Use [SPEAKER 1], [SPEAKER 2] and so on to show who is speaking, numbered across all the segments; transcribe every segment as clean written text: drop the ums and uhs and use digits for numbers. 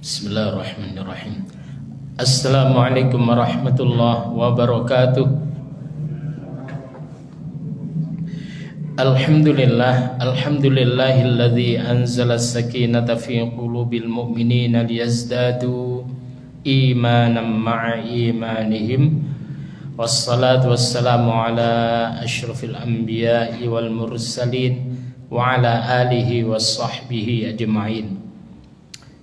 [SPEAKER 1] Bismillahirrahmanirrahim. Assalamualaikum warahmatullahi wabarakatuh. Alhamdulillahilladzi anzala as-sakinata fi qulubil mu'minina liyazdadu imanan ma'a imanihim. Wassalatu wassalamu ala asyrafil anbiya'i wal mursalin wa ala alihi wassahbihi ajma'in.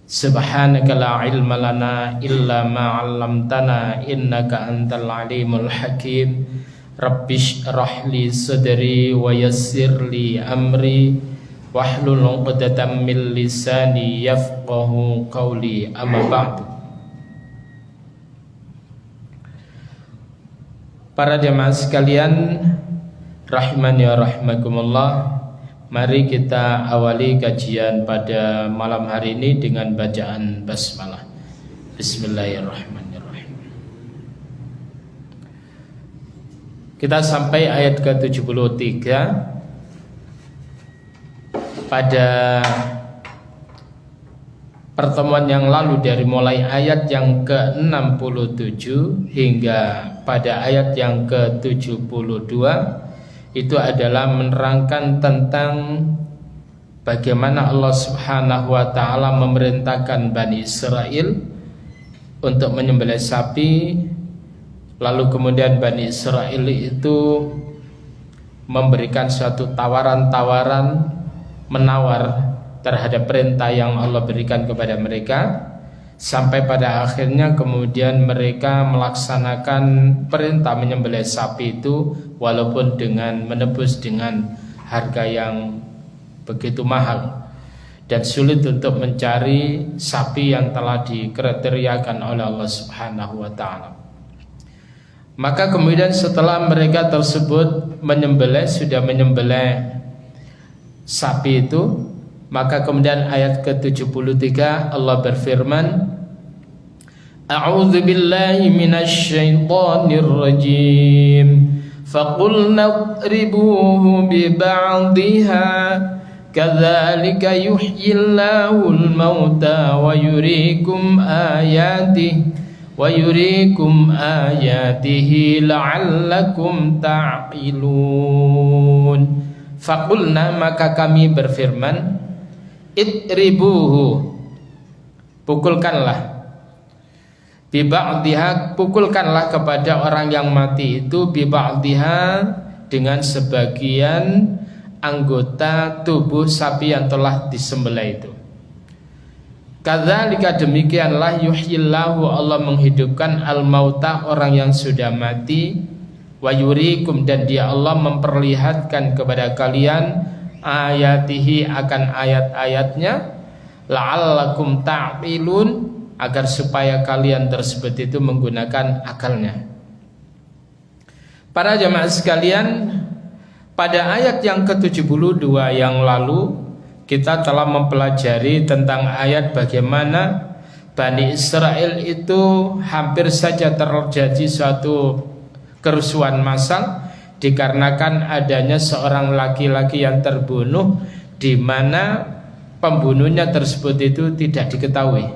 [SPEAKER 1] Subhanaka la ilma lana illa ma 'allamtana innaka antal alimul hakim. Rabbish rahli sadri wa yassir li amri wahlul 'uqdatam min lisani yafqahu qawli. Amma ba'du. Para jemaah sekalian rahimani wa rahimakumullah, mari kita awali kajian pada malam hari ini dengan bacaan basmalah. Bismillahirrahmanirrahim. Kita sampai ayat ke-73. Pada pertemuan yang lalu, dari mulai ayat yang ke-67 hingga pada ayat yang ke-72, itu adalah menerangkan tentang bagaimana Allah Subhanahu wa taala memerintahkan Bani Israel untuk menyembelih sapi. Lalu kemudian Bani Israel itu memberikan suatu tawaran-tawaran, menawar terhadap perintah yang Allah berikan kepada mereka, sampai pada akhirnya kemudian mereka melaksanakan perintah menyembelih sapi itu, walaupun dengan menebus dengan harga yang begitu mahal dan sulit untuk mencari sapi yang telah dikriteriakan oleh Allah Subhanahu wa taala. Maka kemudian setelah mereka tersebut sudah menyembelih sapi itu, maka kemudian ayat ke-73 Allah berfirman, A'udzu billahi minasy syaithanir rajim. Faqulna idribuhu bi ba'dihha kadzalika yuhyillahul mauta wa yuriikum ayatihi la'allakum ta'qilun. Faqulna, maka kami berfirman, idribuhu, pukulkanlah, biba'diha, pukulkanlah kepada orang yang mati itu, biba'diha, dengan sebagian anggota tubuh sapi yang telah disembelih itu. Kadzalika, demikianlah, yuhyillahu, Allah menghidupkan al-mauta, orang yang sudah mati, wa yurikum, dan dia Allah memperlihatkan kepada kalian ayatihi, akan ayat-ayatnya, la'allakum ta'qilun, agar supaya kalian tersebut itu menggunakan akalnya. Para jemaah sekalian, pada ayat yang ke-72 yang lalu kita telah mempelajari tentang ayat bagaimana Bani Israel itu hampir saja terjadi suatu kerusuhan massal dikarenakan adanya seorang laki-laki yang terbunuh, di mana pembunuhnya tersebut itu tidak diketahui.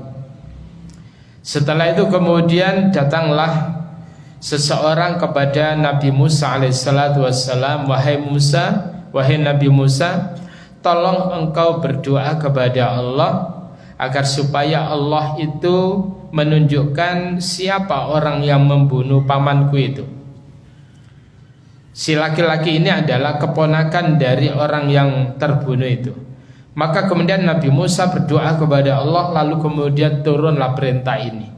[SPEAKER 1] Setelah itu kemudian datanglah seseorang kepada Nabi Musa alaihissalatu wassalam, wahai Nabi Musa, tolong engkau berdoa kepada Allah agar supaya Allah itu menunjukkan siapa orang yang membunuh pamanku itu. Si laki-laki ini adalah keponakan dari orang yang terbunuh itu. Maka kemudian Nabi Musa berdoa kepada Allah, lalu kemudian turunlah perintah ini.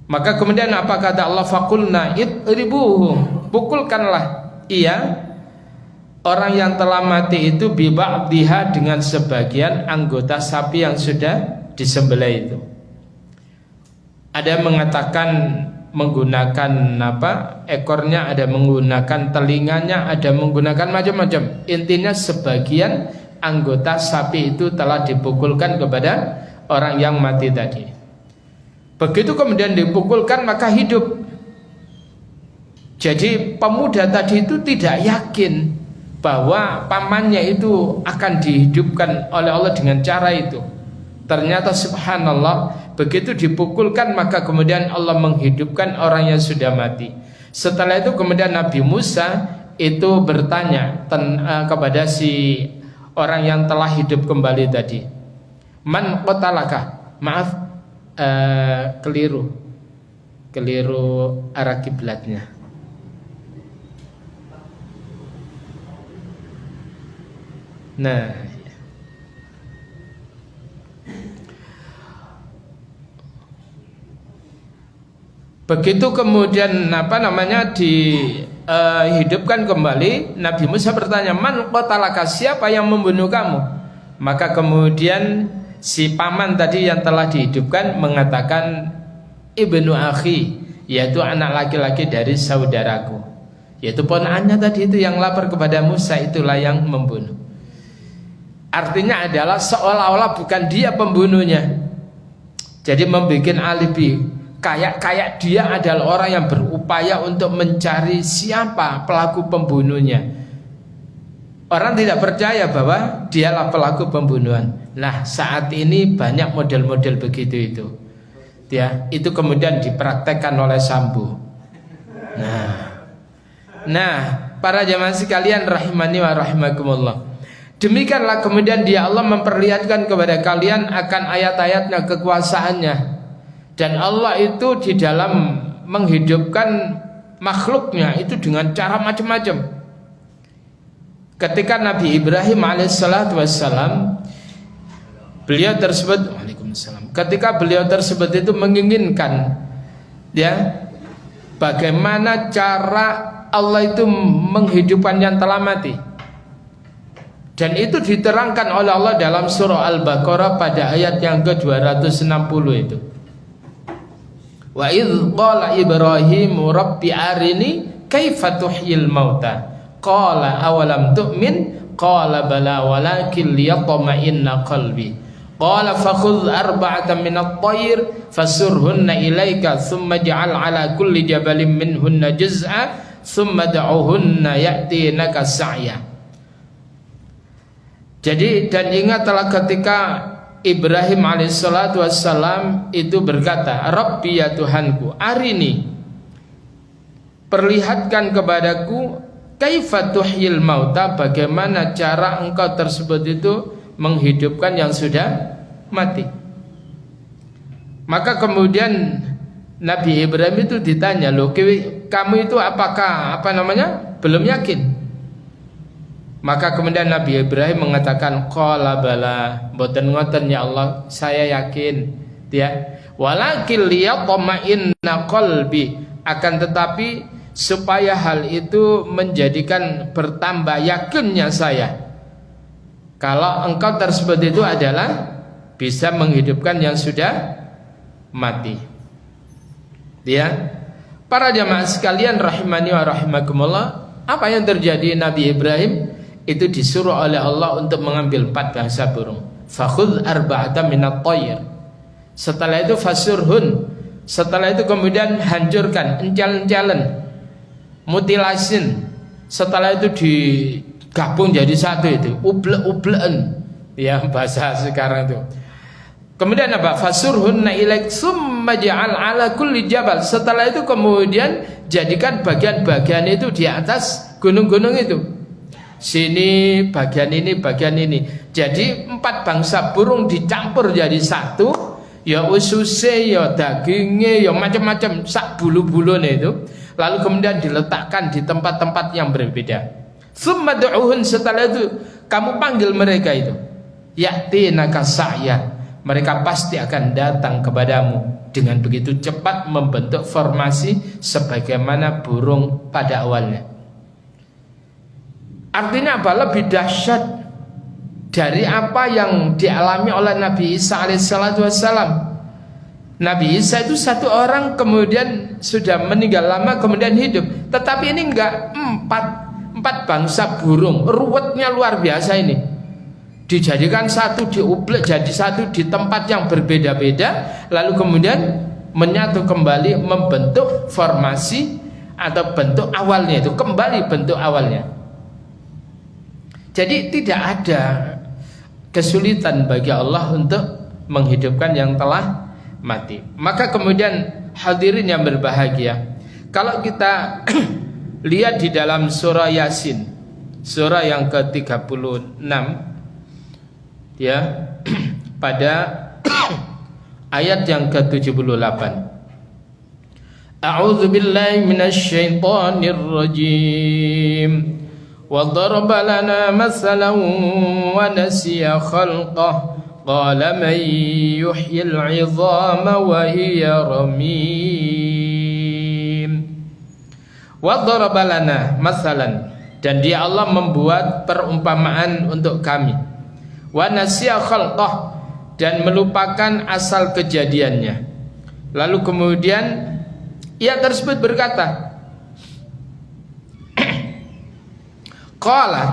[SPEAKER 1] Maka kemudian apa kata Allah? Faqulna idribuhu, pukulkanlah ia, orang yang telah mati itu, biba'diha, dengan sebagian anggota sapi yang sudah disembelih itu. Ada yang mengatakan menggunakan ekornya, ada menggunakan telinganya, ada menggunakan macam-macam. Intinya sebagian anggota sapi itu telah dipukulkan kepada orang yang mati tadi. Begitu kemudian dipukulkan maka hidup. Jadi pemuda tadi itu tidak yakin bahwa pamannya itu akan dihidupkan oleh Allah dengan cara itu. Ternyata subhanallah, begitu dipukulkan maka kemudian Allah menghidupkan orang yang sudah mati. Setelah itu kemudian Nabi Musa itu bertanya kepada si orang yang telah hidup kembali tadi, man qatalaka? Maaf, keliru arah kiblatnya. Nah, begitu kemudian dihidupkan kembali, Nabi Musa bertanya, man qatalaka? Siapa yang membunuh kamu? Maka kemudian si paman tadi yang telah dihidupkan mengatakan, ibnu akhi, yaitu anak laki-laki dari saudaraku, yaitu ponakannya tadi itu yang lapor kepada Musa, itulah yang membunuh. Artinya adalah seolah-olah bukan dia pembunuhnya. Jadi membuat alibi, kayak dia adalah orang yang berupaya untuk mencari siapa pelaku pembunuhnya. Orang tidak percaya bahwa dialah pelaku pembunuhan. Nah, saat ini banyak model-model begitu itu. Ya, itu kemudian dipraktekkan oleh Sambo. Nah, para jamaah sekalian rahimani wa rahimakumullah. Demikianlah kemudian dia Allah memperlihatkan kepada kalian akan ayat-ayatnya, kekuasaannya. Dan Allah itu di dalam menghidupkan makhluknya itu dengan cara macam-macam. Ketika Nabi Ibrahim alaihissalatu wassalam, beliau tersebut, waalaikumsalam, ketika beliau tersebut itu menginginkan ya bagaimana cara Allah itu menghidupkan yang telah mati. Dan itu diterangkan oleh Allah dalam surah Al-Baqarah pada ayat yang ke-260 itu. Wa idz qala Ibrahimu rabbi arini kaifa tuhyil mauta qala awalam tu'min qala bala walakin liyatma'inna qalbi qala fakhudh arba'atan minat tayr fasurhunna ilaika thumma ij'al ala kulli jabalin minhunna juz'a thumma da'uhunna ya'tinaka sa'ya. Jadi dan ingatlah ketika Ibrahim alaihissalatu wassalam itu berkata, Rabbi ya Tuhanku, arini, perlihatkan kepadaku, kaifa tuhyil mauta, bagaimana cara engkau tersebut itu menghidupkan yang sudah mati. Maka kemudian Nabi Ibrahim itu ditanya, loh kamu itu apakah belum yakin? Maka kemudian Nabi Ibrahim mengatakan, qala bala, mboten ngoten ya Allah, saya yakin ya. Walakin liyatma'inna qalbi, akan tetapi supaya hal itu menjadikan bertambah yakinnya saya kalau engkau tersebut itu adalah bisa menghidupkan yang sudah mati. Ya. Para jamaah sekalian rahimani wa rahimakumullah, apa yang terjadi? Nabi Ibrahim itu disuruh oleh Allah untuk mengambil 4 bangsa burung. Fakhudh arba'atan minat tayr. Setelah itu fasurhun. Setelah itu kemudian hancurkan, encal-encalan, mutilasin. Setelah itu digabung jadi satu itu, uble-ubleen. Ya bahasa sekarang itu. Kemudian apa? Fasurhunna ilaik summa ja'al ala kulli jabal. Setelah itu kemudian jadikan bagian-bagian itu di atas gunung-gunung itu. Sini bagian ini, bagian ini. Jadi 4 bangsa burung dicampur jadi satu, ya ususe, ya dagingnya, ya macam-macam, sak bulu-bulune itu. Lalu kemudian diletakkan di tempat-tempat yang berbeda. Tsumma du'uhun, setelah itu kamu panggil mereka itu. Ya'tinaka sa'ya, mereka pasti akan datang kepadamu dengan begitu cepat membentuk formasi sebagaimana burung pada awalnya. Artinya apa? Lebih dahsyat dari apa yang dialami oleh Nabi Isa alaihissalatu wassalam. Nabi Isa itu satu orang kemudian sudah meninggal lama kemudian hidup. Tetapi ini enggak, empat bangsa burung, ruwetnya luar biasa ini. dijadikan satu, diublek jadi satu di tempat yang berbeda-beda, lalu kemudian menyatu kembali membentuk formasi atau bentuk awalnya, itu kembali bentuk awalnya. Jadi tidak ada kesulitan bagi Allah untuk menghidupkan yang telah mati. Maka kemudian hadirin yang berbahagia, kalau kita lihat di dalam surah Yasin, surah yang ke-36 ya, pada ayat yang ke-78. A'udzu billahi minasy syaithanir rajim. Wa daraba lana masalan wa nasiya khalqah qala man yuhyil 'idhama wa hiya ramim. Wa daraba lana masalan, dan dia Allah membuat perumpamaan untuk kami. Wa nasiya khalqah, dan melupakan asal kejadiannya. Lalu kemudian ia tersebut berkata, qala,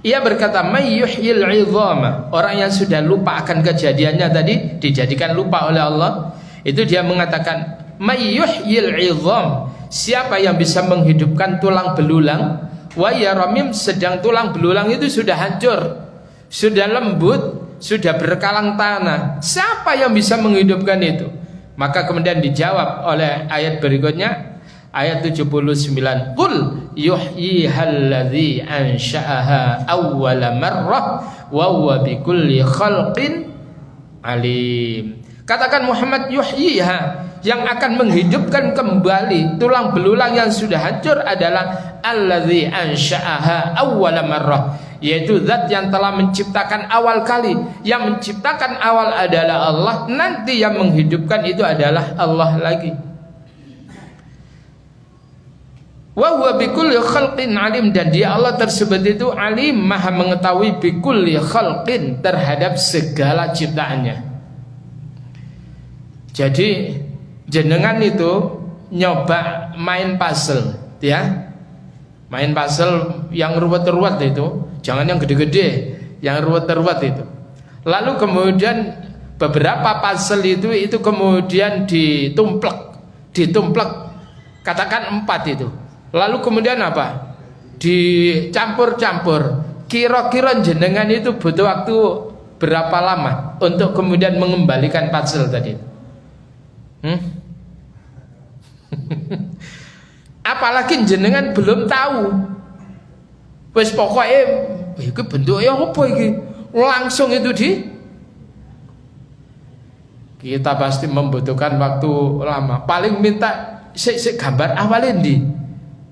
[SPEAKER 1] ia berkata, may yuhyil 'idhama, orang yang sudah lupa akan kejadiannya tadi dijadikan lupa oleh Allah, itu dia mengatakan, may yuhyil 'idham, siapa yang bisa menghidupkan tulang belulang, wa ya ramim, sedang tulang belulang itu sudah hancur, sudah lembut, sudah berkalang tanah. Siapa yang bisa menghidupkan itu? Maka kemudian dijawab oleh ayat berikutnya, ayat 79. Qul yuhyyihalladzi ansha'aha awwala marrah wa huwa bikulli khalqin alim. Katakan Muhammad, yuhyiha, yang akan menghidupkan kembali tulang belulang yang sudah hancur adalah alladzi ansha'aha awwala marrah, yaitu zat yang telah menciptakan awal kali. Yang menciptakan awal adalah Allah, nanti yang menghidupkan itu adalah Allah lagi. Wa huwa bikulli khalqin alim, dan dia Allah tersebut itu alim, maha mengetahui, bikulli khalqin, terhadap segala ciptaannya. Jadi jenengan itu nyoba main puzzle, ya, main puzzle yang ruwet-ruwet itu, jangan yang gede-gede, yang ruwet-ruwet itu. Lalu kemudian beberapa puzzle itu kemudian ditumplek, katakan 4 itu. Lalu kemudian apa? Dicampur-campur. Kira-kira jenengan itu butuh waktu berapa lama untuk kemudian mengembalikan puzzle tadi? Apalagi jenengan belum tahu. Wes pokoknya iki bentuknya apa iki? Langsung itu kita pasti membutuhkan waktu lama. Paling minta sik gambar awalin di,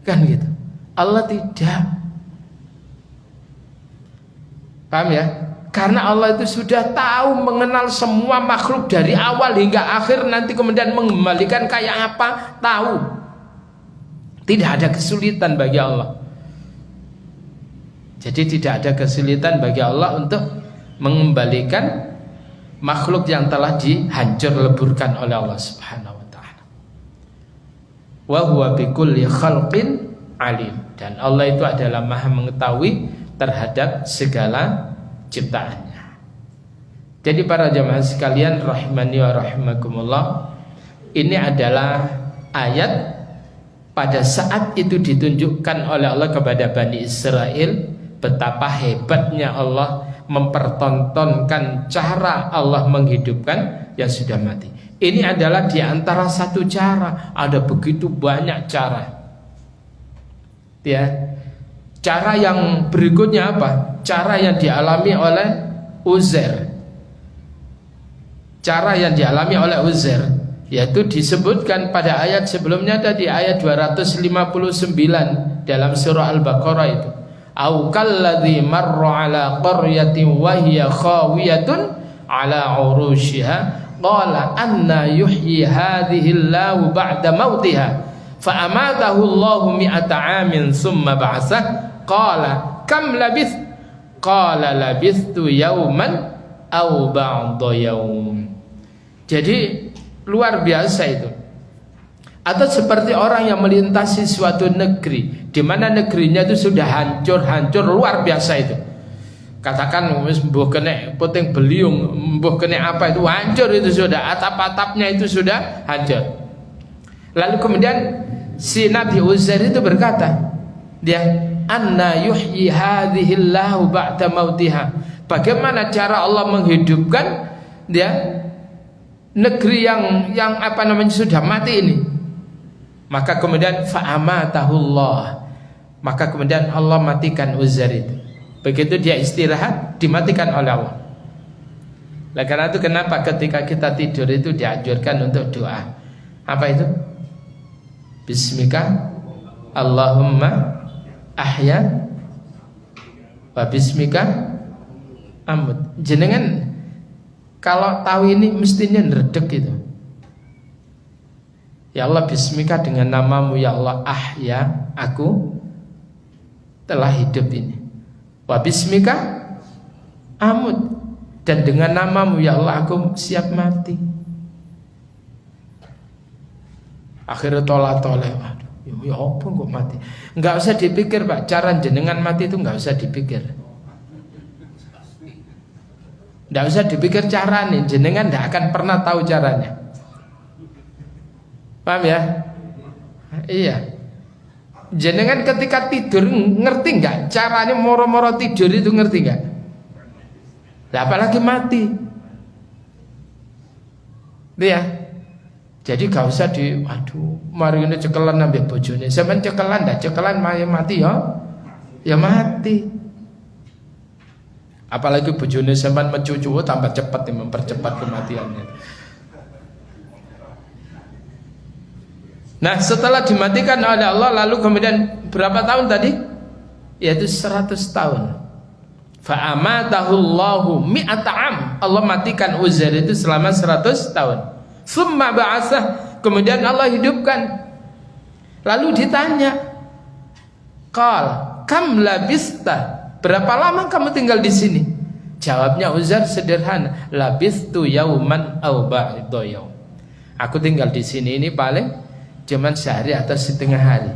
[SPEAKER 1] kan gitu. Allah tidak. Paham ya? Karena Allah itu sudah tahu, mengenal semua makhluk dari awal hingga akhir, nanti kemudian mengembalikan kayak apa, tahu. Tidak ada kesulitan bagi Allah. Jadi tidak ada kesulitan bagi Allah untuk mengembalikan makhluk yang telah dihancur leburkan oleh Allah Subhanahu wa taala. Wa huwa bikulli khalqin alim, dan Allah itu adalah maha mengetahui terhadap segala ciptaannya. Jadi para jamaah sekalian rahimani wa rahimakumullah, ini adalah ayat pada saat itu ditunjukkan oleh Allah kepada Bani Israel betapa hebatnya Allah mempertontonkan cara Allah menghidupkan yang sudah mati. Ini adalah di antara satu cara, ada begitu banyak cara. Ya. Cara yang berikutnya apa? Cara yang dialami oleh Uzair. Cara yang dialami oleh Uzair, yaitu disebutkan pada ayat sebelumnya tadi, ayat 259 dalam surah Al-Baqarah itu. Au kalladzi marra ala qaryatin wa hiya khawiyatun ala urushiha qala anna yuhyi hadhihi Allahu ba'da mautiha fa amatahu Allahu mi'ata amin thumma ba'atsah qala kam labith qala labithtu yauman aw ba'da yaum. Jadi luar biasa itu. Atau seperti orang yang melintasi suatu negeri di mana negerinya itu sudah hancur luar biasa itu. Katakan wis mbuh kena puting beliung, mbuh kena apa itu hancur itu sudah, atap-atapnya itu sudah hancur. Lalu kemudian si Nabi Uzair itu berkata, dia anna yuhyi hadhillahu ba'da mautiha. Bagaimana cara Allah menghidupkan dia negeri yang apa namanya sudah mati ini? Maka kemudian fa'amatahullah. Maka kemudian Allah matikan Uzair itu. Begitu dia istirahat, dimatikan oleh Allah. Nah, karena itu kenapa ketika kita tidur itu dianjurkan untuk doa. Apa itu? Bismika Allahumma ahya wa bismika amut. Jenengan kalau tahu ini mestinya ngeredek gitu. Ya Allah, bismika, dengan namamu ya Allah, ahya, aku telah hidup ini. Wa bismika amut, dan dengan namamu ya Allah aku siap mati. Akhirnya tolak-tolak, ya apa kok mati? Enggak usah dipikir Pak, cara jenengan mati itu enggak usah dipikir. Enggak usah dipikir caranya, jenengan enggak akan pernah tahu caranya. Paham ya? Iya. Jenengan ketika tidur ngerti enggak caranya moro-moro tidur itu, ngerti enggak? Nah, apalagi mati. Iya. Jadi gak usah aduh, mari ini cekelan ambek bojone. Sampeyan cekelan ndak cekelan mati ya. Ya mati. Apalagi bojone sampeyan mencucu tambah cepat mempercepat kematiannya. Nah, setelah dimatikan oleh Allah, lalu kemudian berapa tahun tadi? Yaitu 100 tahun. Fa'amatahullahu mi'ata'am. Allah matikan Uzair itu selama 100 tahun. Summa ba'asah, kemudian Allah hidupkan. Lalu ditanya, qal kam labista, berapa lama kamu tinggal di sini? Jawabnya Uzair sederhana, labistu yauman aw ba'da yaum. Aku tinggal di sini ini paling cuman sehari atau setengah hari.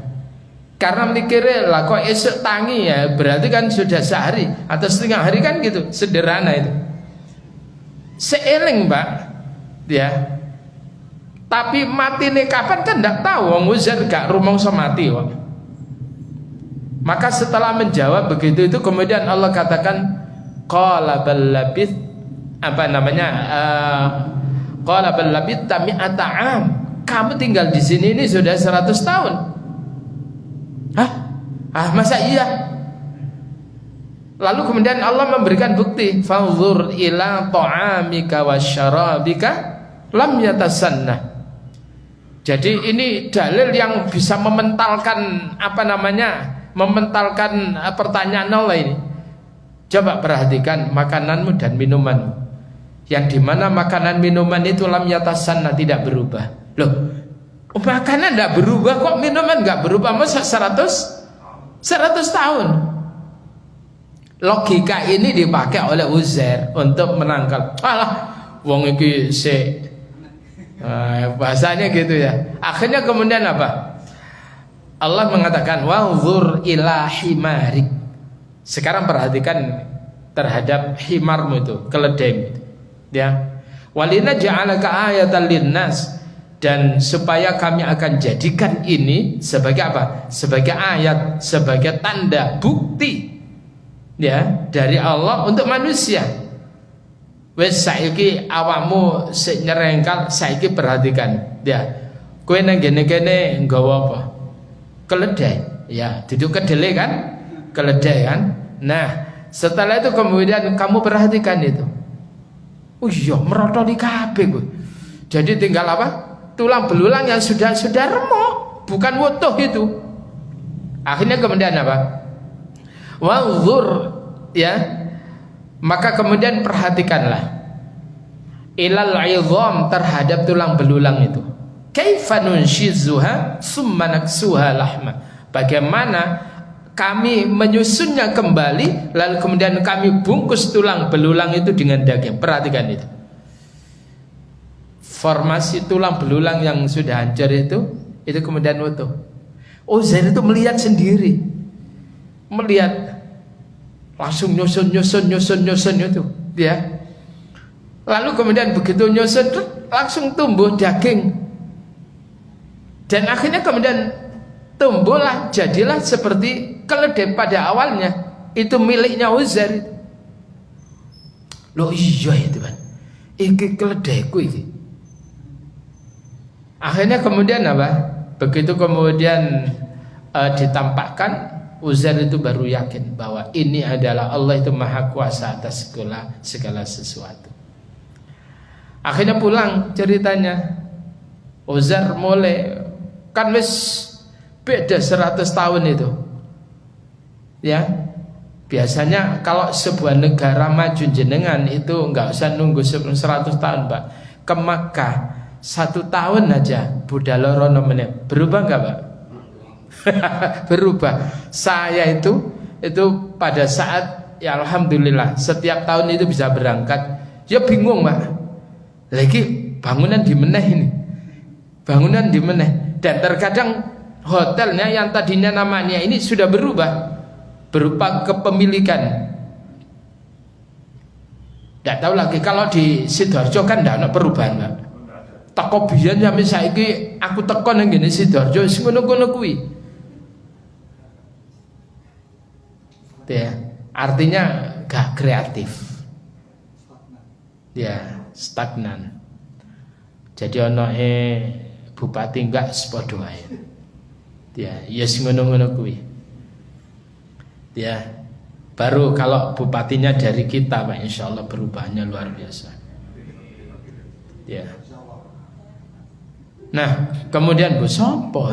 [SPEAKER 1] Karena mikirnya lah kok esok tangi ya, berarti kan sudah sehari atau setengah hari kan gitu, sederhana itu. Seeling Pak, ya. Tapi mati nih kapan kan tidak tahu. Wong Uzair gak rumangsa mati kok. Maka setelah menjawab begitu itu kemudian Allah katakan qala bal labith, apa namanya? Qala bal labith mi'ata am. Kamu tinggal di sini ini sudah 100 tahun. Hah? Masa iya? Lalu kemudian Allah memberikan bukti, fanzur ila ta'amika wasyarabika lam yatasanna. Jadi ini dalil yang bisa mementalkan apa namanya? Mementalkan pertanyaan Allah ini. Coba perhatikan makananmu dan minumanmu. Yang dimana makanan minuman itu lam yatasanna, tidak berubah. Loh, makanan tidak berubah kok minuman nggak berubah? Masa 100 tahun? Logika ini dipakai oleh Uzair untuk menangkal. Alah, wong iki bahasanya gitu ya. Akhirnya kemudian apa? Allah mengatakan wanzur ila himarik. Sekarang perhatikan terhadap himarmu itu, keledai itu. Ya. Walina ja'alaka ayatan linnas, dan supaya kami akan jadikan ini sebagai apa? Sebagai ayat, sebagai tanda, bukti ya dari Allah untuk manusia. Wes saiki awakmu sik nyerengkal, saiki perhatikan ya. Kowe nang kene-kene nggawa apa? Keledai. Ya, duduk kedelai kan? Keledai kan? Nah, setelah itu kemudian kamu perhatikan itu. Oh iya, merotoli kabeh kowe. Jadi tinggal apa? Tulang belulang yang sudah remuk, bukan wutuh itu. Akhirnya kemudian apa? Wanzur ya. Maka kemudian perhatikanlah ilal idham, terhadap tulang belulang itu. Kaifa nunshizuha summa naksuha lahma. Bagaimana kami menyusunnya kembali, lalu kemudian kami bungkus tulang belulang itu dengan daging. Perhatikan itu. Formasi tulang belulang yang sudah hancur itu kemudian utuh. Uzair itu melihat sendiri. Melihat. langsung nyusun itu, ya. Lalu kemudian begitu nyusun langsung tumbuh daging, dan akhirnya kemudian tumbuhlah, jadilah seperti keledai pada awalnya itu miliknya Uzair. Loh iya itu kan, iki keledaiku iki. Akhirnya kemudian apa? Begitu kemudian ditampakkan, Uzair itu baru yakin bahwa ini adalah Allah itu maha kuasa atas segala sesuatu. Akhirnya pulang ceritanya, Uzair mulai kan wis beda 100 tahun itu, ya. Biasanya kalau sebuah negara maju jenengan itu nggak usah nunggu 100 tahun, Pak. Ke Makkah 1 tahun aja budaloro namanya. Berubah nggak, Pak? Berubah. Saya itu pada saat ya alhamdulillah setiap tahun itu bisa berangkat. Ya bingung, Pak. Lagi bangunan di meneh ini. Bangunan di meneh, dan terkadang hotelnya yang tadinya namanya ini sudah berubah berupa kepemilikan. Tidak tahu lagi kalau di Sidoarjo kan tidak ada perubahan, Pak. Teko biyen sampai saiki aku teko nang ngene Sidoarjo wis ngono-ngono kuwi. Ya, artinya gak kreatif. Ya, stagnan. Jadi ono bupati enggak sepodo ae. Ya, yes ngono-ngono kuwi. Ya, baru kalau bupatinya dari kita, Pak, insya Allah perubahannya luar biasa. Ya. Nah, kemudian Bu sopo.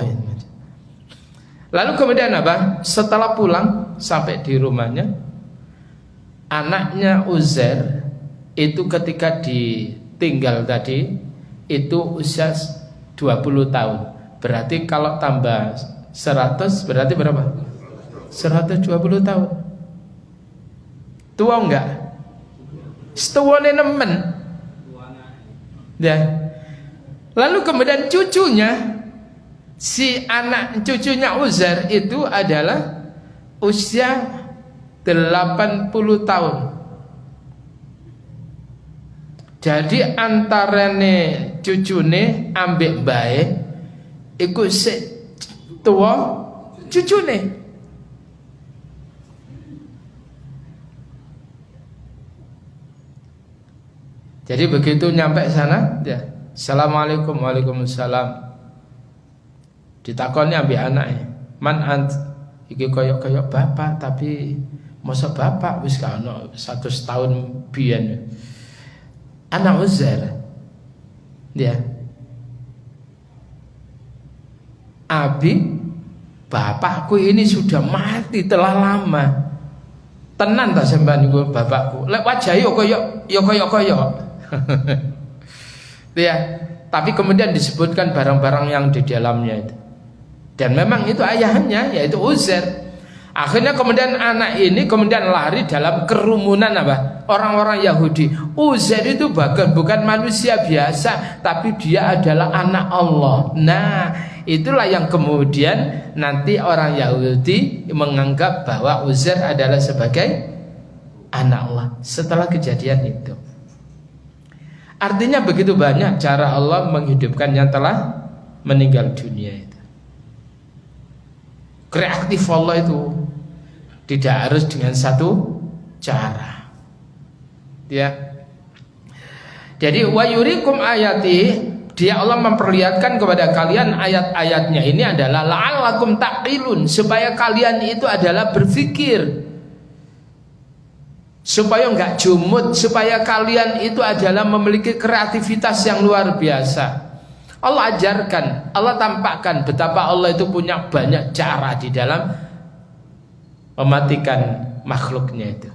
[SPEAKER 1] Lalu kemudian apa? Setelah pulang sampai di rumahnya, anaknya Uzair itu ketika ditinggal tadi itu usia 20 tahun. Berarti kalau tambah 100 berarti berapa? 120 tahun. Tua enggak? Setuane nemen. Ya. Lalu kemudian cucunya, si anak cucunya Uzair itu adalah usia 80 tahun. Jadi antarane cucune ambek bae iku sik tua cucune. Jadi begitu nyampe sana, ya, Assalamualaikum, waalaikumsalam. Ditakoni ambek anake, "Man ant?" Iki koyok-koyok bapak, tapi masa bapak wis gak ono 100 tahun biyen. Anak Uzair. Ya. Abi, bapakku ini sudah mati telah lama. Tenan tak sampean niku bapakku. Lek wajah yo koyok. Ya, tapi kemudian disebutkan barang-barang yang di dalamnya itu. Dan memang itu ayahnya, yaitu Uzair. Akhirnya kemudian anak ini kemudian lari dalam kerumunan apa? Orang-orang Yahudi. Uzair itu bahkan bukan manusia biasa, tapi dia adalah anak Allah. Nah, itulah yang kemudian nanti orang Yahudi menganggap bahwa Uzair adalah sebagai anak Allah setelah kejadian itu. Artinya begitu banyak cara Allah menghidupkan yang telah meninggal dunia itu. Kreatif Allah itu tidak harus dengan satu cara. Ya. Jadi wa yurikum ayati, dia Allah memperlihatkan kepada kalian ayat-ayatnya ini adalah la'allakum taqilun, supaya kalian itu adalah berpikir, supaya enggak jumut, supaya kalian itu adalah memiliki kreativitas yang luar biasa. Allah ajarkan, Allah tampakkan betapa Allah itu punya banyak cara di dalam mematikan makhluknya itu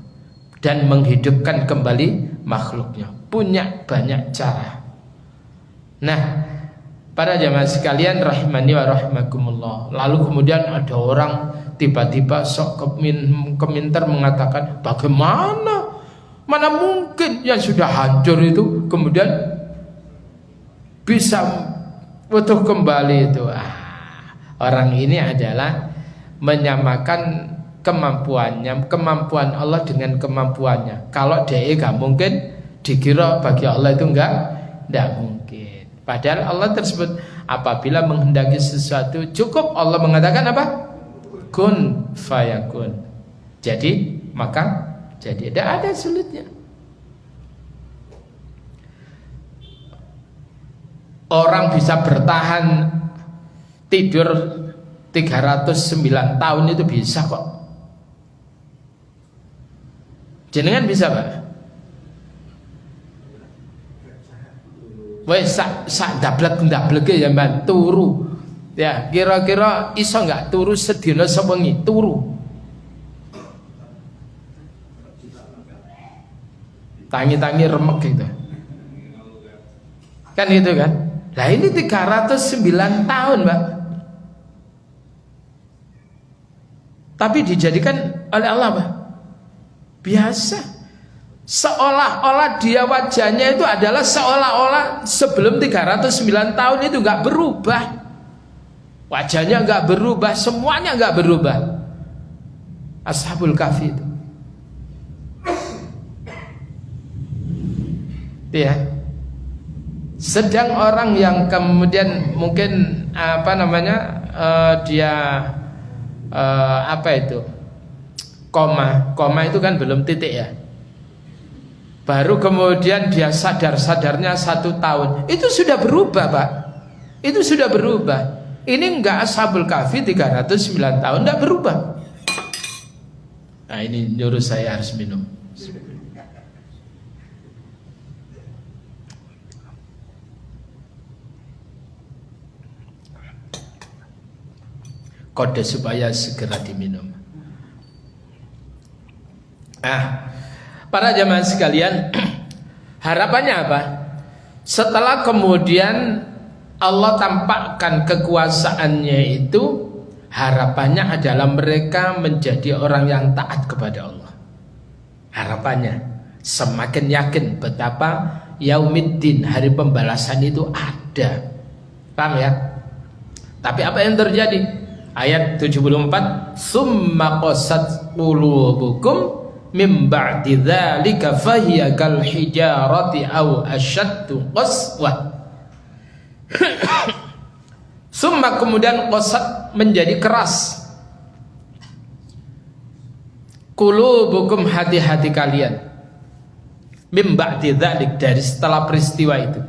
[SPEAKER 1] dan menghidupkan kembali makhluknya. Punya banyak cara. Nah, para jamaah sekalian rahimani wa rahimakumullah. Lalu kemudian ada orang tiba-tiba sok keminter mengatakan, bagaimana? Mana mungkin yang sudah hancur itu kemudian bisa utuh kembali itu. Orang ini adalah menyamakan kemampuan Allah dengan kemampuannya. Kalau dia gak mungkin, dikira bagi Allah itu enggak mungkin. Padahal Allah tersebut apabila menghendaki sesuatu, cukup Allah mengatakan apa? Kun fayakun. Jadi maka jadi, tidak ada sulitnya. Orang bisa bertahan tidur 309 tahun itu bisa kok. Jenengan bisa Pak? Wes sak dablek ya Mbak, turu. Ya, kira-kira iso enggak turu sedina sewengi, turu. Tangi-tangi remek gitu. Kan itu kan. Lah ini 309 tahun, Mbak. Tapi dijadikan oleh Allah, Mbak, biasa. Seolah-olah dia wajahnya itu adalah seolah-olah sebelum 309 tahun itu gak berubah. Wajahnya gak berubah, semuanya gak berubah. Ashabul Kahfi itu. Ya. Sedang orang yang kemudian mungkin dia koma itu kan belum titik ya. Baru kemudian dia sadarnya 1 tahun. Itu sudah berubah, Pak. Itu sudah berubah. Ini enggak Ashabul Kahfi 309 tahun enggak berubah. Nah, ini nyuruh saya harus minum. Kode supaya segera diminum. Para jamaah sekalian, harapannya apa? Setelah kemudian Allah tampakkan kekuasaannya itu, harapannya adalah mereka menjadi orang yang taat kepada Allah. Harapannya semakin yakin betapa Yaumiddin, hari pembalasan itu ada. Paham ya? Tapi apa yang terjadi? Ayat 74, summa qasat qulubukum mim ba'di dzalika fahiya kal hijarati aw asyaddu qaswah. Summa, kemudian qasat, menjadi keras, qulubukum, hati-hati kalian, mim ba'di dzalik, dari setelah peristiwa itu,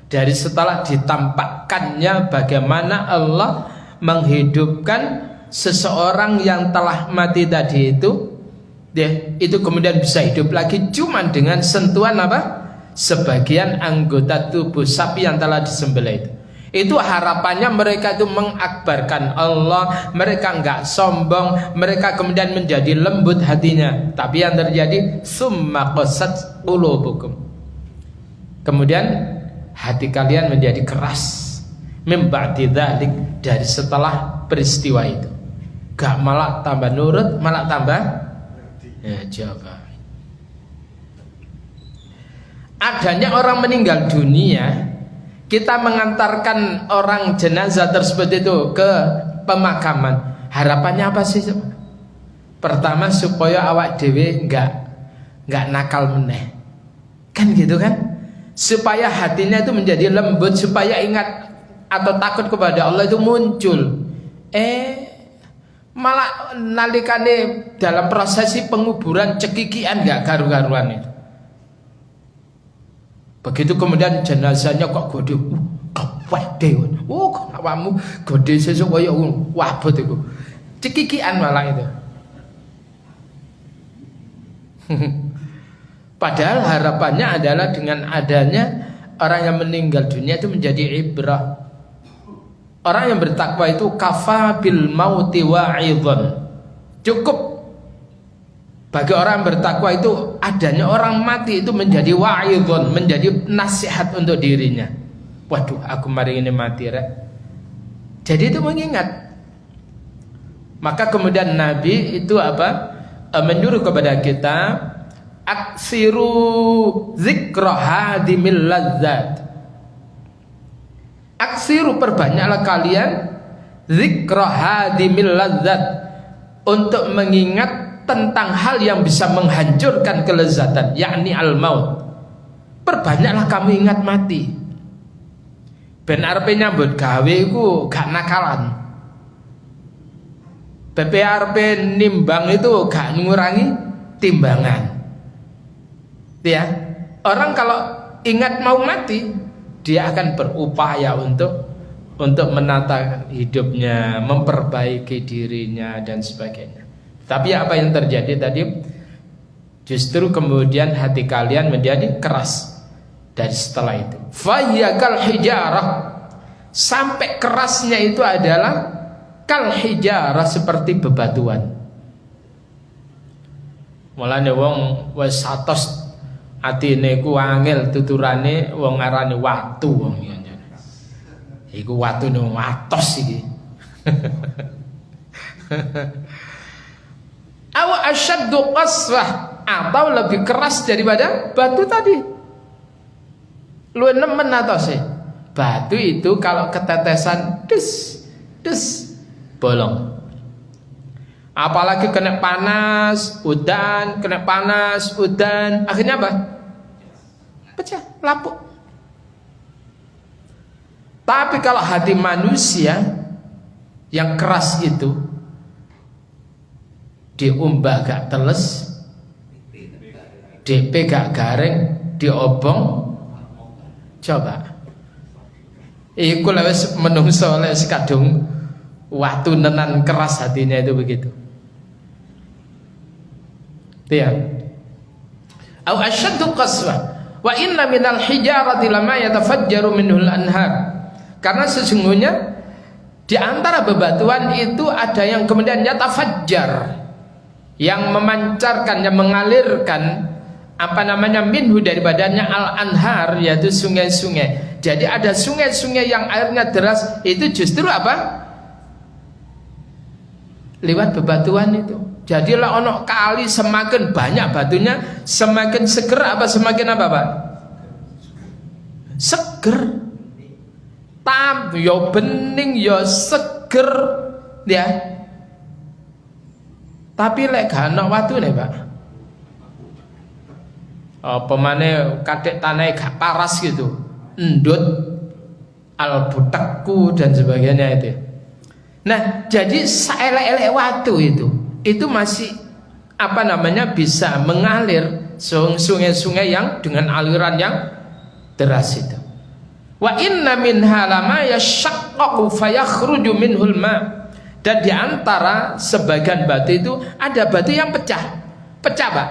[SPEAKER 1] dari setelah ditampakkannya bagaimana Allah menghidupkan seseorang yang telah mati tadi itu kemudian bisa hidup lagi cuman dengan sentuhan apa? Sebagian anggota tubuh sapi yang telah disembelih itu harapannya mereka itu mengakbarkan Allah, mereka enggak sombong, mereka kemudian menjadi lembut hatinya. Tapi yang terjadi summa qasat qulubukum, kemudian hati kalian menjadi keras, mim ba'di dzalik, dari setelah peristiwa itu. Gak malah tambah nurut, malah tambah coba. Adanya orang meninggal dunia, kita mengantarkan orang jenazah tersebut itu ke pemakaman. Harapannya apa sih? Pertama, supaya awak dewe enggak nakal meneh. Kan gitu kan? Supaya hatinya itu menjadi lembut, supaya ingat atau takut kepada Allah itu muncul. Malah nalikane dalam prosesi penguburan cekikian enggak karu-karuan itu. Begitu kemudian jenazahnya kok gede, gede, awamu gede sesuk kaya wabot itu, cekikian malah itu. Padahal harapannya adalah dengan adanya orang yang meninggal dunia itu menjadi ibrah. Orang yang bertakwa itu kafa bil mauti wa'idhan, cukup bagi orang bertakwa itu adanya orang mati itu menjadi wa'idhon, menjadi nasihat untuk dirinya. Waduh, aku mari ini mati rek. Jadi itu mengingat. Maka kemudian Nabi itu menyuruh kepada kita, aksiru zikra hadimil ladzat. Aksiru, perbanyaklah kalian zikra hadimil ladzat, untuk mengingat tentang hal yang bisa menghancurkan kelezatan, yakni al-maut. Perbanyaklah kamu ingat mati. Ben arepe nyambut gawe iku gak nakalan. PPRP nimbang itu gak ngurangi timbangan. Ya, orang kalau ingat mau mati, dia akan berupaya untuk menata hidupnya, memperbaiki dirinya dan sebagainya. Tapi apa yang terjadi tadi? Justru kemudian hati kalian menjadi keras dari setelah itu. Fayyakal hijarah, sampai kerasnya itu adalah kal hijarah, seperti bebatuan. Mulane wong wis satos atine ku angel tuturane wong ngarani watu wong ya. Iku watu nang atos iki. Aw asyaddu qaswah, atau lebih keras daripada batu tadi. Lu nemen atose. Batu itu kalau ketetesan des bolong. Apalagi kena panas, udan, kena panas, udan, akhirnya apa? Pecah, lapuk. Tapi kalau hati manusia yang keras itu diombak gak teles, DP gak garing, diobong, coba. Iku lewes menungso lewes kadung watu nenan keras hatinya itu begitu. Ya. Au asyaddu qaswa wa inna minal hijarati lama yatafajjaru minhul anhar. Karena sesungguhnya di antara bebatuan itu ada yang kemudian yatafajjar, yang memancarkan, yang mengalirkan minhu dari badannya al-anhar, yaitu sungai-sungai. Jadi ada sungai-sungai yang airnya deras, itu justru apa? Lewat bebatuan itu. Jadilah ono kali semakin banyak batunya, semakin seger apa semakin apa Pak? Seger. Yo bening yo seger ya. Tapi lek gak ono watune Pak. Apa maneh kadek tanah gak paras gitu. Endut albutakku dan sebagainya itu. Nah, jadi saelek-elek watu itu masih bisa mengalir sungai-sungai yang dengan aliran yang deras itu. Wa inna minha lama yashaqqaqu fayakhruju minhul ma. Dan di antara sebagian batu itu ada batu yang pecah Pak.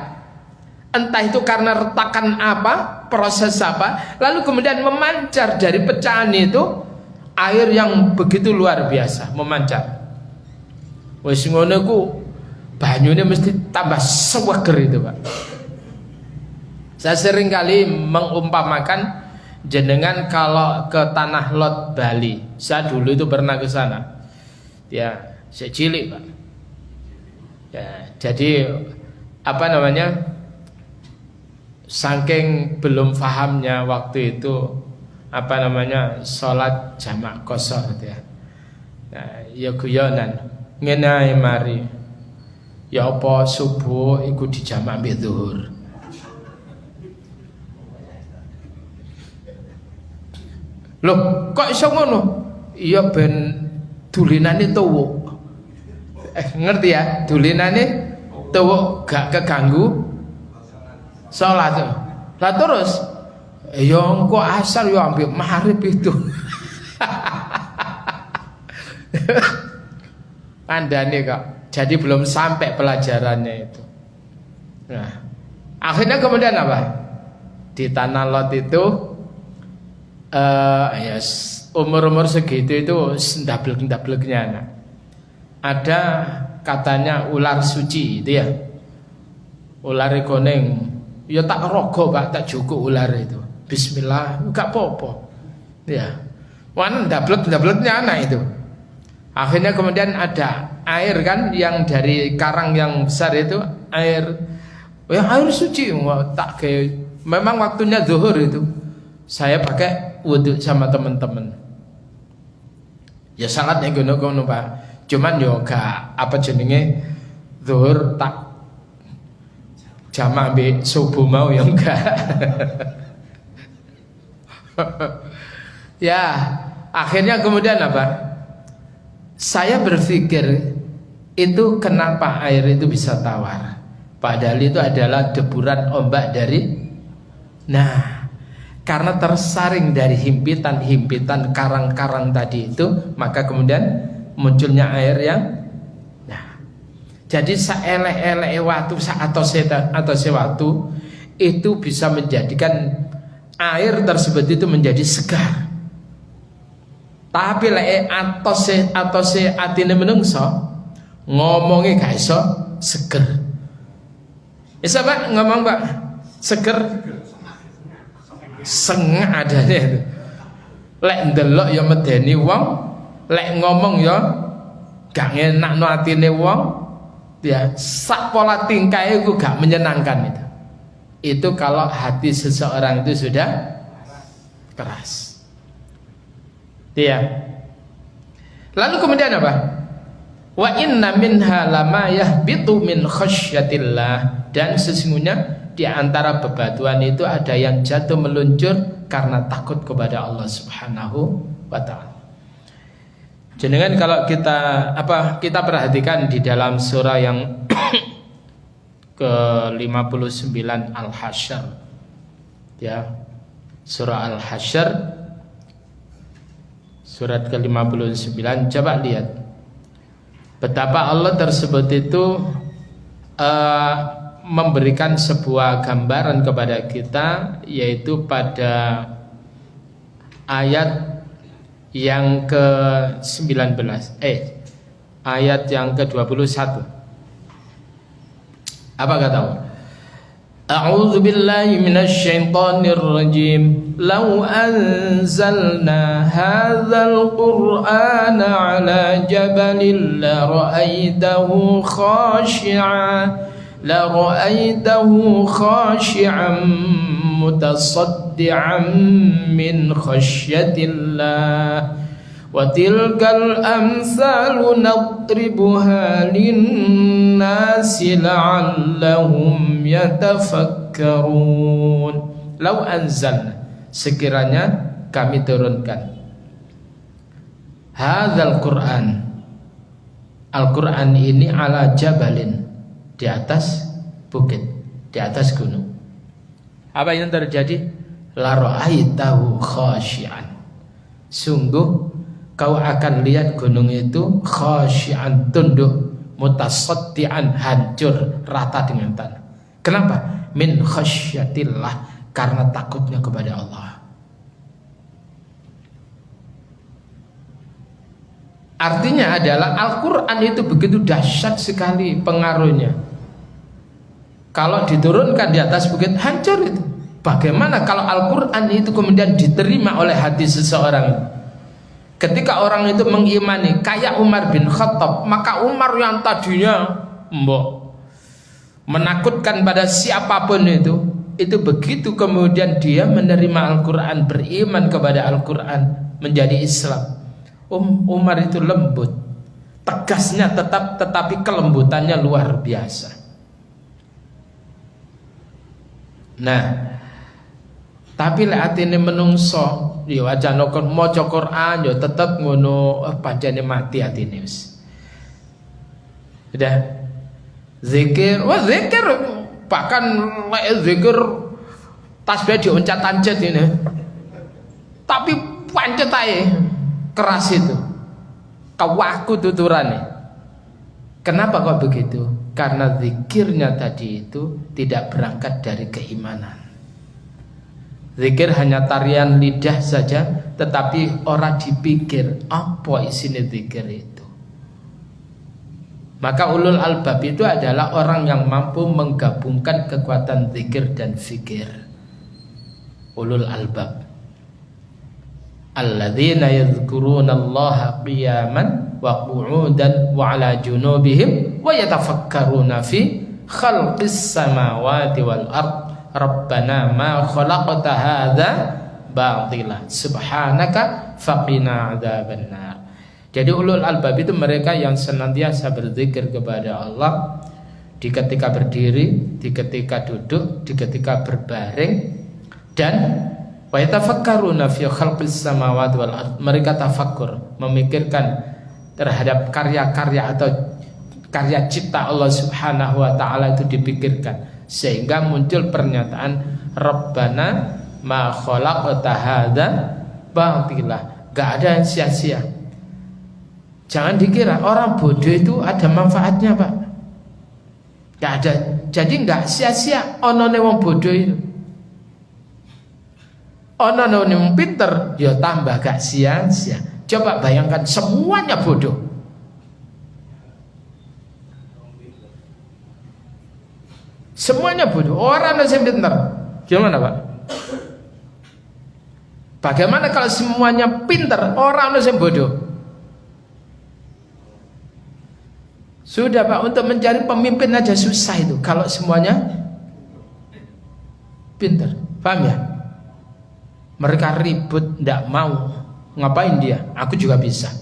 [SPEAKER 1] Entah itu karena retakan apa, proses apa, lalu kemudian memancar dari pecahan itu air yang begitu luar biasa memancar. Wis ngono ku banyune mesti tambah seger itu Pak. Saya sering kali mengumpamakan jenengan kalau ke Tanah Lot Bali. Saya dulu itu pernah ke sana. Ya, saya cilik Pak. Ya, jadi saking belum fahamnya waktu itu sholat jamak kosor gitu ya. Nah, ya guyonan ngene ae mari. Ya apa subuh iku dijamak mbek zuhur. Loh, kok iso ngono? Iya ben dulinane tuwuk. Ngerti ya? Dulinane tuwuk gak keganggu salat. Lah terus ya engko asar ya ambil maghrib itu. Kandane kok. Jadi belum sampai pelajarannya itu. Nah, akhirnya kemudian apa? Di Tanah Lot itu umur segitu itu ndablek-ndableknya nah. Ada katanya ular suci itu ya. Ular koneng ya tak rogo Pak, tak cukup ular itu. Bismillah, gak apa-apa. Ya. Wan ndablek-ndableknya anak itu. Akhirnya kemudian ada air kan yang dari karang yang besar itu air suci. Tak kayak memang waktunya zuhur itu. Saya pakai wudhu sama teman-teman. Ya salatnya gono-gono Pak. Cuman yo gak zuhur tak jamak ambek subuh mau ya enggak. Ya, akhirnya kemudian apa? Saya berpikir itu kenapa air itu bisa tawar? Padahal itu adalah deburan ombak dari, nah, karena tersaring dari himpitan-himpitan karang-karang tadi itu, maka kemudian munculnya air yang, nah, jadi saelek-elek watu atau sewatu itu bisa menjadikan air tersebut itu menjadi segar. Tapi lek atose atine menungso ngomongi gak iso seger. Bisa Pak ngomong Pak seger sengak adanya itu. Lek ndelok ya medeni wong, lek ngomong ya gak ngenakno atine wong, ya sak pola tingkahe ku gak menyenangkan itu. Itu kalau hati seseorang itu sudah keras. Iya. Lalu kemudian apa? Wa inna minha lama yahbitu min khasyatillah, dan sesungguhnya di antara bebatuan itu ada yang jatuh meluncur karena takut kepada Allah Subhanahu wa taala. Jenengan kalau kita perhatikan di dalam surah yang ke-59 Al-Hasyr, ya, surah Al-Hasyr surat ke-59, coba lihat betapa Allah tersebut itu memberikan sebuah gambaran kepada kita, yaitu pada ayat yang ke-19, ayat yang ke-21. Apa kata Allah? A'udzu billahi minasy syaithanir rajim. Law anzalna hadzal qur'ana 'ala jabalin la ra'aitahu khashi'an mutasaddian min khasyatillah. Wa tilkal amsalu nadribuha linnasi la'allahum yatafakkarun. Lau anzalna, sekiranya kami turunkan hadzal Qur'an, Al-Qur'an ini ala jabalin, di atas bukit, di atas gunung. Apa yang terjadi? La ra'aitahu khashi'an, sungguh kau akan lihat gunung itu khasyi'an, tunduk, mutasaddian, hancur rata dengan tanah. Kenapa? Min khasyatillah, karena takutnya kepada Allah. Artinya adalah Al-Quran itu begitu dahsyat sekali pengaruhnya. Kalau diturunkan di atas bukit, hancur itu. Bagaimana kalau Al-Quran itu kemudian diterima oleh hati seseorang? Ketika orang itu mengimani kayak Umar bin Khattab, maka Umar yang tadinya menakutkan pada siapapun itu begitu kemudian dia menerima Al-Quran, beriman kepada Al-Quran, menjadi Islam. Umar itu lembut, tegasnya tetap, tetapi kelembutannya luar biasa. Nah, tapi lek atine menungso ya wajana kon maca Quran ya tetep ngono, pancene mati atine wis. Sudah zikir, zikir bahkan lek zikir tasbih dioncat-ancet ini. Tapi pancet ae keras itu. Kawaku tuturane. Kenapa kok begitu? Karena zikirnya tadi itu tidak berangkat dari keimanan. Zikir hanya tarian lidah saja, tetapi orang dipikir apa isinya zikir itu. Maka ulul albab itu adalah orang yang mampu menggabungkan kekuatan zikir dan fikir. Ulul albab, alladzina yadhkurunallaha qiyaman wa qu'udan wa ala junubihim wa yatafakkaruna fi khalqis samawati wal ard. Rabbana ma khalaqta hadza batila subhanaka faqina adzabannar. Jadi ulul albab itu mereka yang senantiasa berzikir kepada Allah di ketika berdiri, di ketika duduk, di ketika berbaring, dan wa yatafakkaruna fi khalqis samawati wal ard. Mereka tafakkur, memikirkan terhadap karya-karya atau karya cipta Allah Subhanahu wa taala itu dipikirkan, sehingga muncul pernyataan Rabbana ma khalaqta hadza batila. Gak ada yang sia-sia. Jangan dikira orang bodoh itu ada manfaatnya, Pak. Gak ada. Jadi gak sia-sia onone wong bodoh itu. Onone wong pinter ya tambah gak sia-sia. Coba bayangkan semuanya bodoh. Semuanya bodoh. Orang yang pinter gimana, Pak? Bagaimana kalau semuanya pinter, orang yang bodoh? Sudah, Pak, untuk mencari pemimpin aja susah itu kalau semuanya pinter. Paham ya? Mereka ribut, tidak mau. Ngapain dia? Aku juga bisa.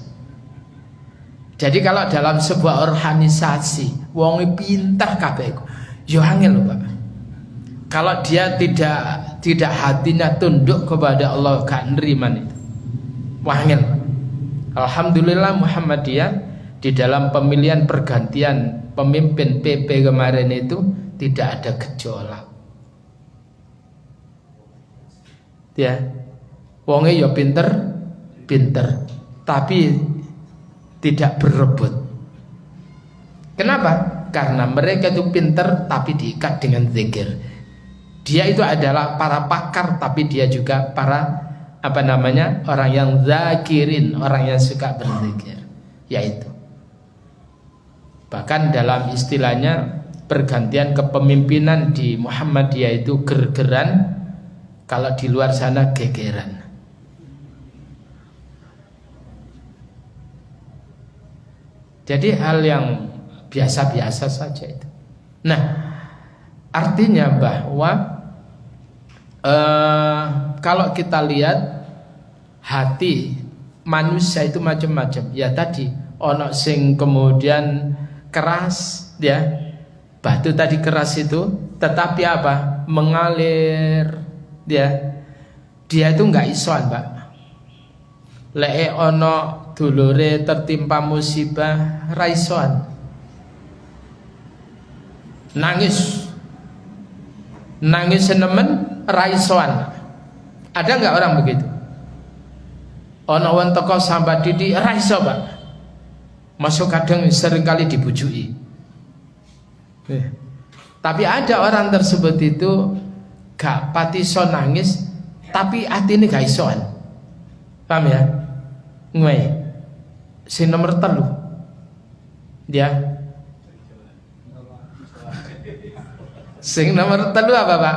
[SPEAKER 1] Jadi kalau dalam sebuah organisasi wong pintar kabeh iku yo angel lho, Pak. Kalau dia tidak hatinya tunduk kepada Allah, gak neriman itu. Wangel. Alhamdulillah Muhammadiyah di dalam pemilihan pergantian pemimpin PP kemarin itu tidak ada gejolak. Ya, wonge ya pinter, tapi tidak berebut. Kenapa? Karena mereka itu pinter tapi diikat dengan zikir. Dia itu adalah para pakar, tapi dia juga para orang yang zakirin, orang yang suka berzikir, yaitu. Bahkan dalam istilahnya pergantian kepemimpinan di Muhammadiyah itu gergeran, kalau di luar sana gegeran. Jadi hal yang biasa-biasa saja itu. Nah, artinya bahwa kalau kita lihat hati manusia itu macam-macam. Ya tadi ono sing kemudian keras, ya batu tadi keras itu, tetapi apa? Mengalir, dia itu nggak isoan, Pak. Lek ono dulure tertimpa musibah raisoan, nangis senemen raisoan. Ada nggak orang begitu? Ono wong teko sambat didi raiso, Pak. Masuk kadang seringkali dibujui. Tapi ada orang tersebut itu gak pati so nangis, tapi hati ini gak isoan. Paham ya? Ngwe. Si nomor 3 dia. Sing nomor 3 apa, Pak?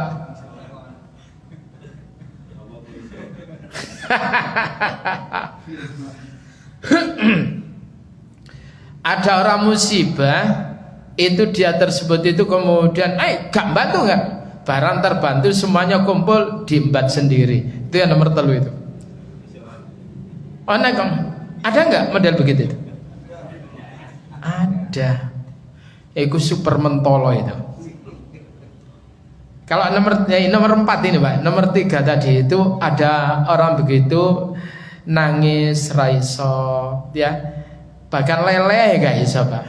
[SPEAKER 1] Ada orang musibah itu, dia tersebut itu kemudian gak bantu gak? Barang terbantu semuanya kumpul diembat sendiri. Itu yang nomor 3 itu. Ada nggak model begitu itu? Ada. Itu super mentolo itu. Kalau nomor 4 ini, Pak, nomor 3 tadi itu ada orang begitu nangis raiso, ya, bahkan leleh gak iso, Pak.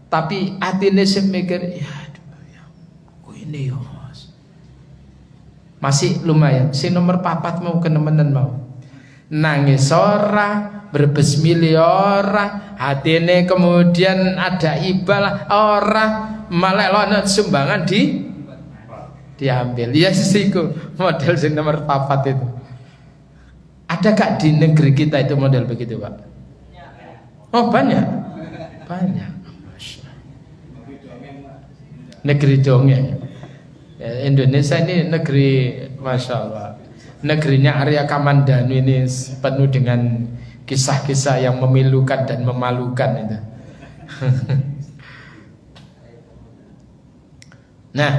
[SPEAKER 1] Tapi atine sing mikir, ya ini yo masih lumayan. Si nomor 4 mau kenemenan mau nangis ora, berbesmili ora, hatine kemudian ada ibalah ora, malah lono sumbangan diambil. Ya sisiku model si nomor 4 itu. Ada gak di negeri kita itu model begitu, Pak? Oh banyak. Negeri dongeng. Ya, Indonesia ini negeri, masya Allah, negerinya Arya Kamandanu ini penuh dengan kisah-kisah yang memilukan dan memalukan itu. Nah,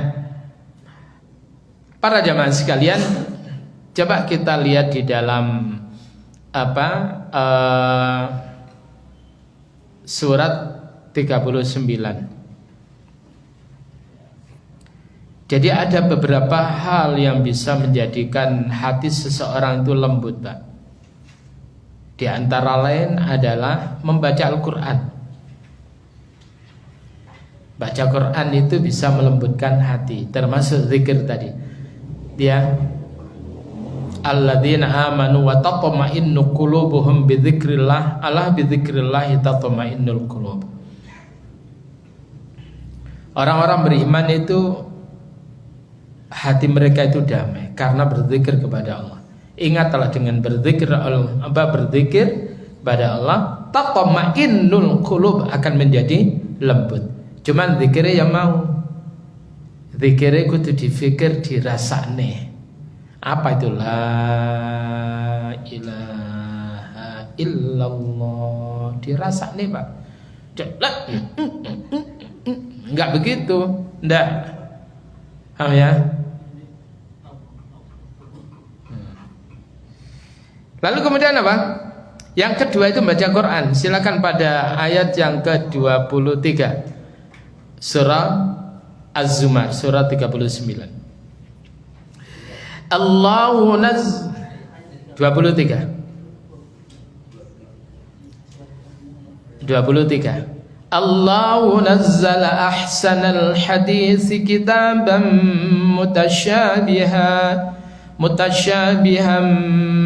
[SPEAKER 1] para jamaah sekalian, coba kita lihat di dalam surat 39. Jadi ada beberapa hal yang bisa menjadikan hati seseorang itu lembut, Pak. Di antara lain adalah membaca Al-Quran. Baca Quran itu bisa melembutkan hati, termasuk zikir tadi. Dia alladzina amanu wa tatma'innu qulubuhum bidzikrillah, ala bidzikrillah tatma'innul qulub. Orang-orang beriman itu hati mereka itu damai karena berzikir kepada Allah. Ingatlah dengan berzikir kepada Allah, tatma'innul qulub, akan menjadi lembut. Cuman zikirnya yang mau, zikirnya kudu difikir, dirasane. Apa itu la ilaha illallah, dirasane, Pak. Enggak begitu, enggak. Paham ya? Lalu kemudian apa? Yang kedua itu baca Quran. Silakan pada ayat yang ke-23. Surah Az-Zumar, surah 39. Allahu 23. Allahu nazzala ahsanal hadisi kitaban mutasyabihan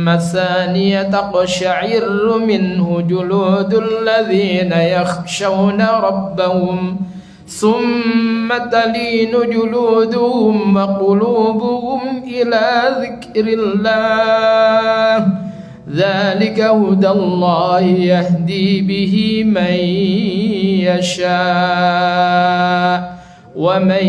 [SPEAKER 1] masaniya taqsha'irru minhu juludul ladzina yakhshawna rabbahum thumma talinu juluduhum wa qulubuhum ila dzikrillah. Dzalika hudallahi yahdi bihi man yasha wa man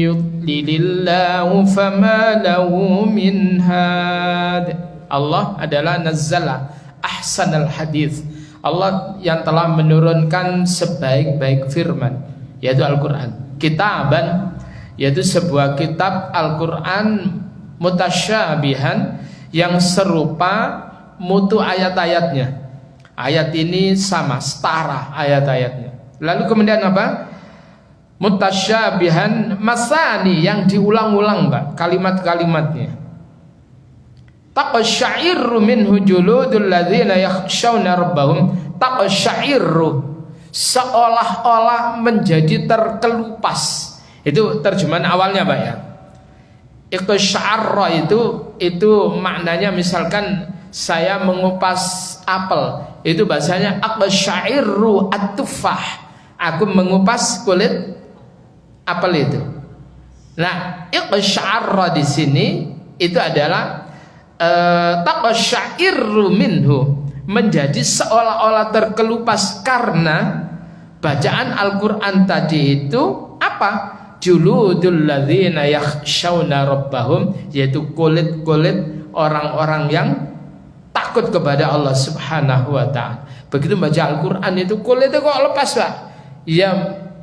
[SPEAKER 1] yudlilillahu fama lahu min had. Allah adalah nazzala ahsanal hadits. Allah yang telah menurunkan sebaik-baik firman, yaitu Al-Quran. Kitaban, yaitu sebuah kitab Al-Quran mutasyabihan, yang serupa mutu ayat-ayatnya. Ayat ini sama, setara ayat-ayatnya. Lalu kemudian apa? Mutasyabihan masani, yang diulang-ulang, Pak, kalimat-kalimatnya. Taqsha'irru minhu juludul ladzina yakhshawna rabbahum. Taqsha'irru, seolah-olah menjadi terkelupas. Itu terjemahan awalnya, Pak, ya. Iqsya'arra itu maknanya, misalkan saya mengupas apel, itu bahasanya aqsya'irru at-tufah, aku mengupas kulit apel itu. Nah, iqsya'arra di sini itu adalah taqsya'irru minhu, menjadi seolah-olah terkelupas karena bacaan Al-Quran tadi itu apa? Juludul ladzina yakhshawna rabbahum, yaitu kulit-kulit orang-orang yang takut kepada Allah Subhanahu wa ta'ala. Begitu baca Al-Quran itu kulitnya kok lepas, Pak? Ya,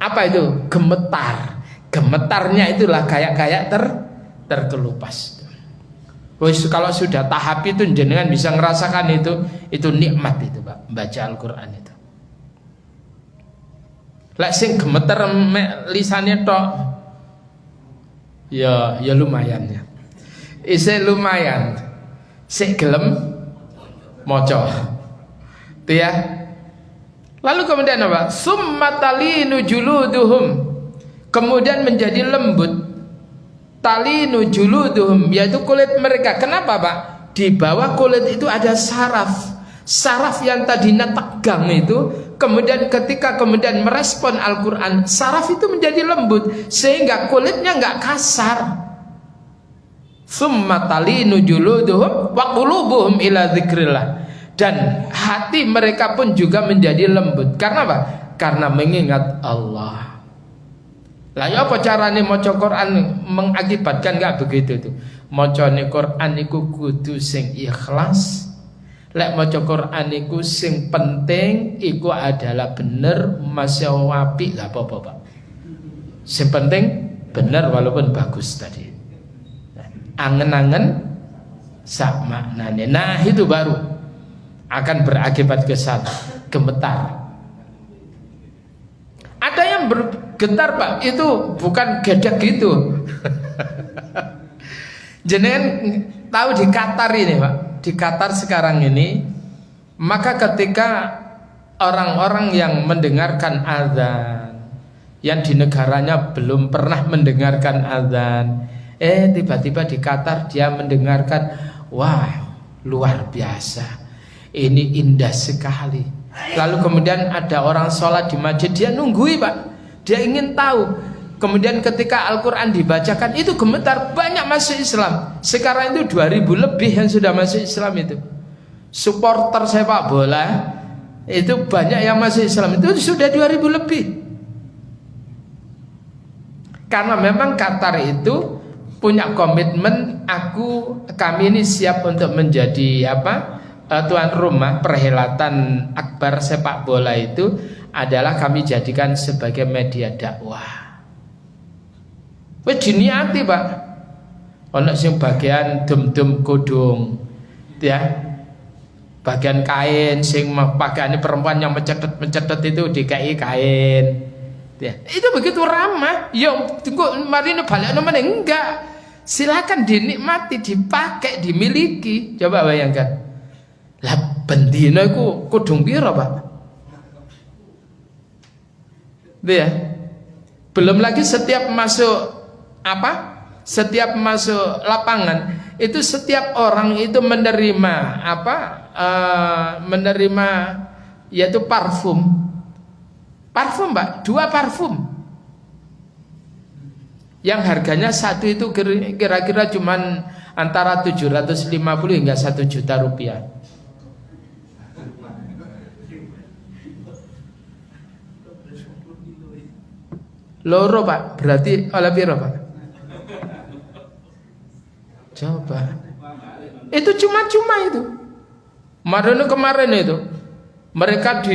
[SPEAKER 1] apa itu? Gemetar. Gemetarnya itulah kayak terkelupas. Kalau sudah tahap itu jenengan bisa ngerasakan itu nikmat itu, Pak, baca Al-Quran itu. Lek sing gemeter lisannya tok, ya lumayan ya. Isi lumayan. Sik gelem moco. Itu ya. Lalu kemudian apa? Summa talinu juluduhum, kemudian menjadi lembut. Talinu juluduhum, yaitu kulit mereka. Kenapa, Pak? Di bawah kulit itu ada saraf. Saraf yang tadinya tegang itu, kemudian ketika merespon Al-Quran, saraf itu menjadi lembut sehingga kulitnya nggak kasar. Summa talinu juluduhum wa qulubuhum ila dzikrillah, dan hati mereka pun juga menjadi lembut. Karena apa? Karena mengingat Allah. Lah ya apa carane maca Quran mengakibatkan nggak begitu tuh? Macane Quran iku kudu sing ikhlas. Lek maca Quran iku sing penting iku adalah bener, masya wapi, gak apa-apa, Pak. Sing penting bener walaupun bagus tadi. Angen-angen sak maknane. Nah, itu baru akan berakibat ke sana, gemetar. Ada yang bergetar, Pak, itu bukan gedek gitu. Jenengan tahu di Qatar ini, Pak. Di Qatar sekarang ini, maka ketika orang-orang yang mendengarkan azan, yang di negaranya belum pernah mendengarkan azan, tiba-tiba di Qatar dia mendengarkan, wah, luar biasa, ini indah sekali. Lalu kemudian ada orang sholat di masjid, dia nunggui, Pak, dia ingin tahu. Kemudian ketika Al-Quran dibacakan, itu gemetar, banyak masuk Islam. Sekarang itu 2000 lebih yang sudah masuk Islam itu. Supporter sepak bola itu banyak yang masuk Islam, itu sudah 2000 lebih. Karena memang Qatar itu punya komitmen, kami ini siap untuk menjadi tuan rumah perhelatan akbar sepak bola itu adalah kami jadikan sebagai media dakwah. Wis diniati, Pak. Ono sing bagian dum-dum godong, ya. Bagian kain sing pakaiane perempuan yang mencetet itu dikai kain. Ya. Itu begitu ramah. Ya tunggu marine balekno meneh enggak. Silakan dinikmati, dipakai, dimiliki. Coba bayangkan. Lah bendina iku kudung pira, Pak? Ya. Belum lagi setiap masuk setiap masuk lapangan itu setiap orang itu menerima menerima yaitu parfum, Pak, 2 parfum yang harganya satu itu kira-kira cuman antara 750 hingga 1 juta rupiah. Loro, Pak, berarti oleh piro, Pak? Coba. Itu cuma-cuma itu. Kemarin itu mereka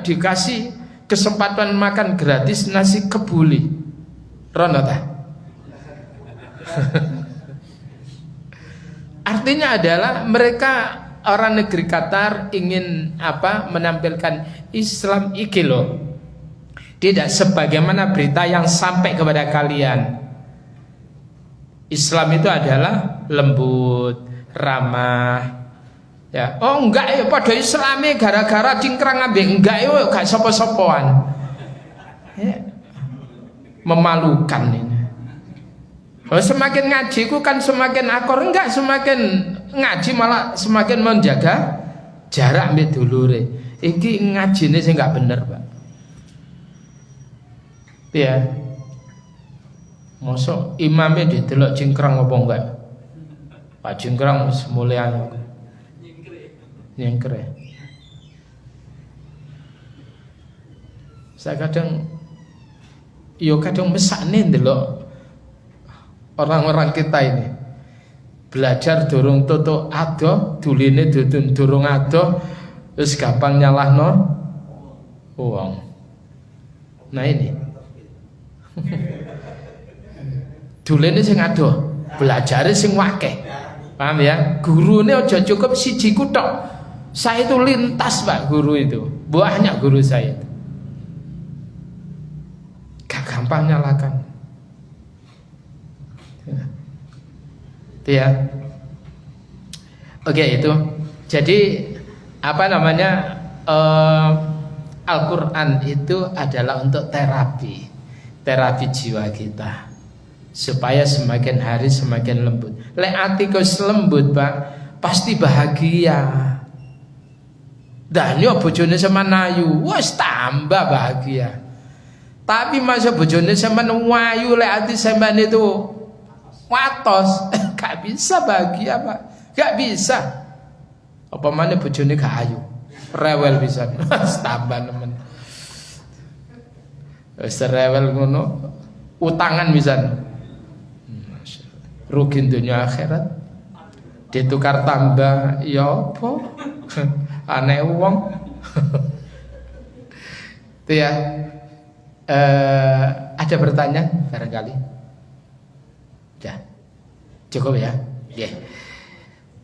[SPEAKER 1] dikasih kesempatan makan gratis nasi kebuli. Rono ta? Artinya adalah mereka orang negeri Qatar ingin menampilkan Islam iki loh. Tidak sebagaimana berita yang sampai kepada kalian. Islam itu adalah lembut, ramah. Ya, oh enggak ya pada Islami gara-gara cingkrang ambek enggak ya gak sapa-sapaan. Ya. Memalukan ini. Oh, semakin ngaji ku kan semakin akor, enggak, semakin ngaji malah semakin menjaga jarak ambek dulure. Iki ngajine sing enggak bener, Pak. Ya. Mosok imamnya didelok cingkrang apa enggak? Pak cingkrang wis mulai nyengkre. Saya kadang mesakne ndelok orang-orang kita ini. Belajar durung tutuk adoh, duline durung adoh, wis gampang nyalahno wong. Nah ini. Dulene sing adoh, belajare sing wakeh. Paham ya? Gurune aja cukup siji kutok. Saya itu lintas, Pak, guru itu. Banyak guru saya itu. Gak gampang nyalakan. Itu ya. Oke, itu. Jadi Al-Quran itu adalah untuk terapi jiwa kita. Supaya semakin hari semakin lembut. Lek ati kos lembut, Pak, pasti bahagia. Dan yo bojone sampean ayu, wis tambah bahagia. Tapi masa bojone sampean wayu, lek ati sampean itu watos, gak bisa bahagia, Pak. Gak bisa. Apa mana bojone gak ayu, rewel bisa. Tambah nemen. Wis rewel ngono, utangan bisa. Rugi dunia akhirat, ditukar tambah ya apa? Aneh wong. Itu ya. Ada pertanyaan barangkali? Ya. Cukup ya? Ya.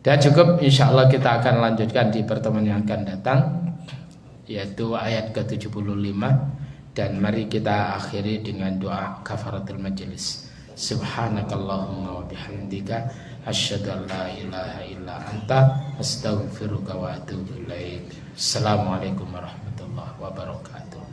[SPEAKER 1] Dan cukup, insya Allah kita akan lanjutkan di pertemuan yang akan datang, yaitu ayat ke-75. Dan mari kita akhiri dengan doa kafaratul majelis. Subhanakallahumma wa bihamdika asyhadu an la ilaha illa anta astaghfiruka wa atubu ilaik. Assalamualaikum warahmatullahi wabarakatuh.